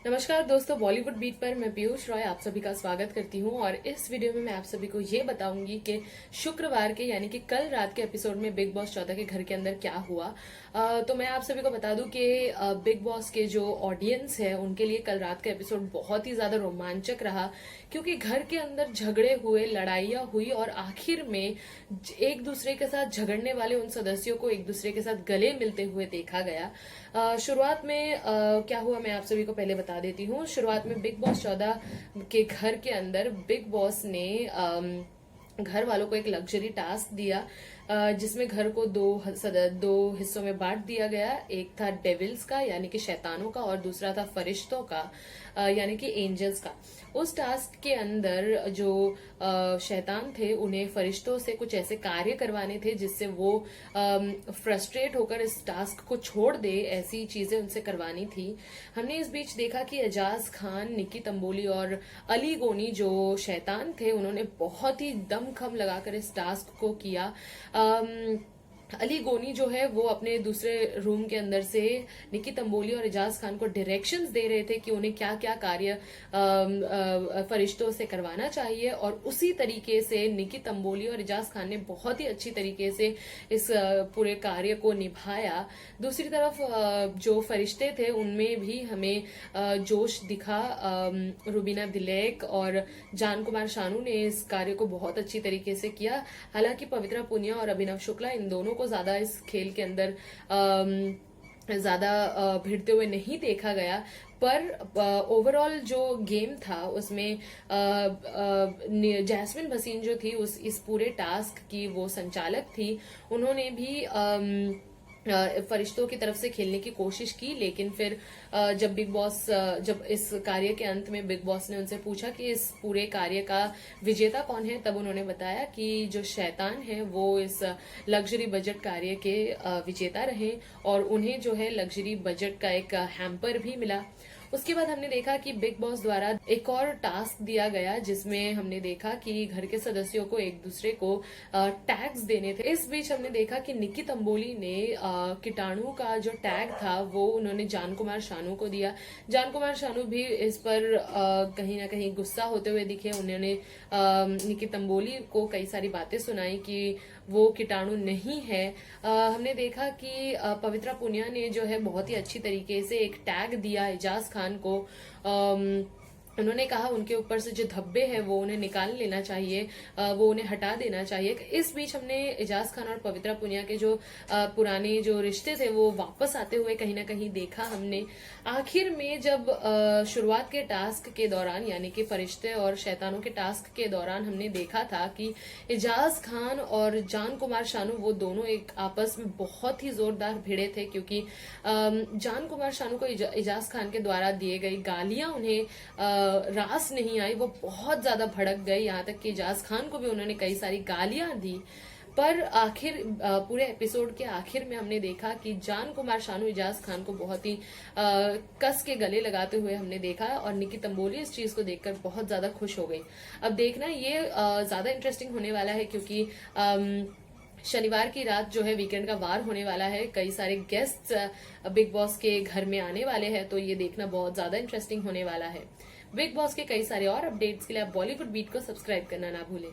नमस्कार दोस्तों, बॉलीवुड बीट पर मैं पीयूष रॉय आप सभी का स्वागत करती हूं। और इस वीडियो में मैं आप सभी को ये बताऊंगी कि शुक्रवार के यानी कि कल रात के एपिसोड में बिग बॉस 14 के घर के अंदर क्या हुआ। तो मैं आप सभी को बता दूं कि बिग बॉस के जो ऑडियंस है उनके लिए कल रात का एपिसोड बहुत ही ज्यादा रोमांचक रहा, क्योंकि घर के अंदर झगड़े हुए, लड़ाइयां हुई और आखिर में एक दूसरे के साथ झगड़ने वाले उन सदस्यों को एक दूसरे के साथ गले मिलते हुए देखा गया। शुरुआत में क्या हुआ मैं आप सभी को पहले बता देती हूँ। शुरुआत में बिग बॉस 14 के घर के अंदर बिग बॉस ने घर वालों को एक लग्जरी टास्क दिया, जिसमें घर को दो हिस्सों में बांट दिया गया। एक था डेविल्स का यानी कि शैतानों का, और दूसरा था फरिश्तों का यानी कि एंजल्स का। उस टास्क के अंदर जो शैतान थे उन्हें फरिश्तों से कुछ ऐसे कार्य करवाने थे जिससे वो फ्रस्ट्रेट होकर इस टास्क को छोड़ दे, ऐसी चीजें उनसे करवानी थी। हमने इस बीच देखा कि एजाज खान, निकी तंबोली और अली गोनी जो शैतान थे उन्होंने बहुत ही दमखम लगाकर इस टास्क को किया। अली गोनी जो है वो अपने दूसरे रूम के अंदर से निकी तंबोली और एजाज खान को डायरेक्शंस दे रहे थे कि उन्हें क्या क्या कार्य फरिश्तों से करवाना चाहिए, और उसी तरीके से निकी तंबोली और एजाज खान ने बहुत ही अच्छी तरीके से इस पूरे कार्य को निभाया। दूसरी तरफ जो फरिश्ते थे उनमें भी हमें जोश दिखा। रुबीना दिलेक और जान कुमार शानू ने इस कार्य को बहुत अच्छी तरीके से किया। हालांकि पवित्रा पुनिया और अभिनव शुक्ला इन दोनों को ज्यादा इस खेल के अंदर ज्यादा भिड़ते हुए नहीं देखा गया, पर ओवरऑल जो गेम था उसमें जैस्मिन भसीन जो थी इस पूरे टास्क की वो संचालक थी। उन्होंने भी फरिश्तों की तरफ से खेलने की कोशिश की, लेकिन फिर जब इस कार्य के अंत में बिग बॉस ने उनसे पूछा कि इस पूरे कार्य का विजेता कौन है, तब उन्होंने बताया कि जो शैतान है वो इस लग्जरी बजट कार्य के विजेता रहे, और उन्हें जो है लग्जरी बजट का एक हैम्पर भी मिला। उसके बाद हमने देखा कि बिग बॉस द्वारा एक और टास्क दिया गया, जिसमें हमने देखा कि घर के सदस्यों को एक दूसरे को टैग्स देने थे। इस बीच हमने देखा कि निकी तंबोली ने कीटाणु का जो टैग था वो उन्होंने जान कुमार शानू को दिया। जान कुमार शानू भी इस पर कहीं ना कहीं गुस्सा होते हुए दिखे। उन्होंने निकी तंबोली को कई सारी बातें सुनाई कि वो कीटाणु नहीं है। हमने देखा कि पवित्रा पुनिया ने जो है बहुत ही अच्छी तरीके से एक टैग दिया एजाज खान को। उन्होंने कहा उनके ऊपर से जो धब्बे हैं वो उन्हें निकाल लेना चाहिए, वो उन्हें हटा देना चाहिए। इस बीच हमने एजाज खान और पवित्रा पुनिया के जो पुराने जो रिश्ते थे वो वापस आते हुए कहीं ना कहीं देखा हमने। आखिर में जब शुरुआत के टास्क के दौरान यानी कि फरिश्ते और शैतानों के टास्क के दौरान हमने देखा था कि एजाज खान और जान कुमार शानू वो दोनों एक आपस में बहुत ही जोरदार भिड़े थे, क्योंकि जान कुमार शानू को एजाज खान के द्वारा दिए गई गालियां उन्हें रास नहीं आई। वो बहुत ज्यादा भड़क गए, यहाँ तक कि एजाज खान को भी उन्होंने कई सारी गालियां दी। पर आखिर पूरे एपिसोड के आखिर में हमने देखा कि जान कुमार शानू एजाज खान को बहुत ही कस के गले लगाते हुए हमने देखा, और निकी तंबोली इस चीज को देखकर बहुत ज्यादा खुश हो गई। अब देखना ये ज्यादा इंटरेस्टिंग होने वाला है, क्योंकि शनिवार की रात जो है वीकेंड का वार होने वाला है। कई सारे गेस्ट बिग बॉस के घर में आने वाले हैं, तो ये देखना बहुत ज्यादा इंटरेस्टिंग होने वाला है। बिग बॉस के कई सारे और अपडेट्स के लिए आप बॉलीवुड बीट को सब्सक्राइब करना ना भूलें।